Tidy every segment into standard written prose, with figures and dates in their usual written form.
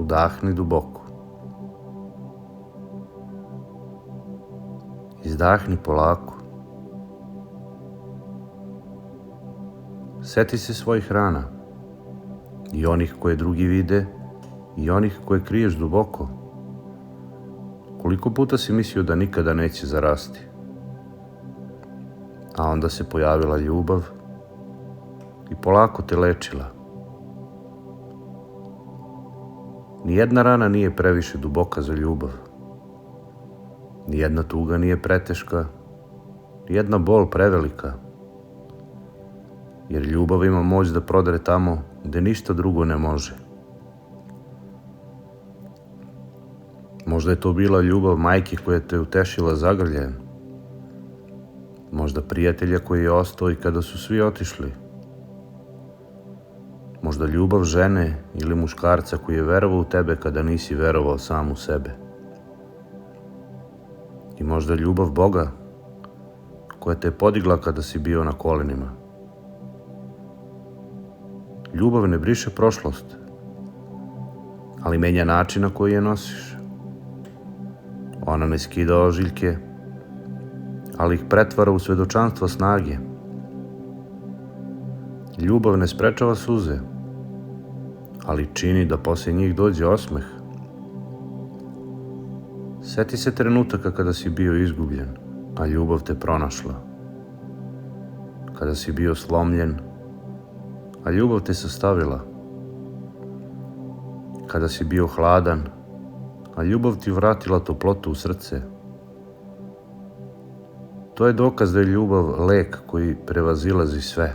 Udahni duboko. Izdahni polako. Seti se svojih rana, i onih koje drugi vide, i onih koje kriješ duboko. Koliko puta si mislio da nikada neće zarasti, a onda se pojavila ljubav i polako te lečila. Nijedna rana nije previše duboka za ljubav. Nijedna tuga nije preteška, nijedna bol prevelika. Jer ljubav ima moć da prodre tamo gde ništa drugo ne može. Možda je to bila ljubav majke koja te utešila zagrljajem. Možda prijatelja koji je ostao i kada su svi otišli. Možda ljubav žene ili muškarca koji je verovao u tebe kada nisi verovao sam u sebe. I možda ljubav Boga koja te je podigla kada si bio na kolenima. Ljubav ne briše prošlost, ali menja način na koji je nosiš. Ona ne skida ožiljke, ali ih pretvara u svedočanstvo snage. Ljubav ne sprečava suze, ali čini da posle njih dođe osmeh. Seti se trenutaka kada si bio izgubljen, a ljubav te pronašla. Kada si bio slomljen, a ljubav te sastavila. Kada si bio hladan, a ljubav ti vratila toplotu u srce. To je dokaz da je ljubav lek koji prevazilazi sve.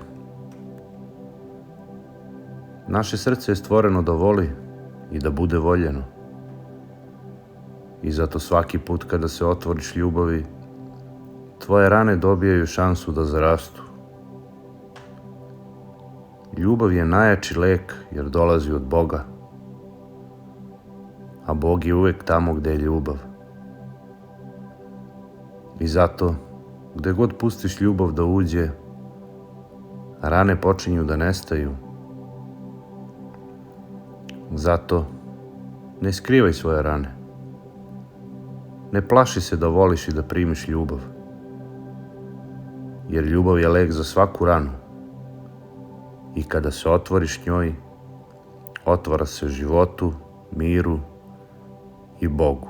Naše srce je stvoreno da voli i da bude voljeno. I zato svaki put kada se otvoriš ljubavi, tvoje rane dobijaju šansu da zarastu. Ljubav je najjači lek jer dolazi od Boga. A Bog je uvek tamo gde je ljubav. I zato, gde god pustiš ljubav da uđe, rane počinju da nestaju. Zato, ne skrivaj svoje rane. Ne plaši se da voliš i da primiš ljubav. Jer ljubav je lek za svaku ranu. I kada se otvoriš njoj, otvara se životu, miru i Bogu.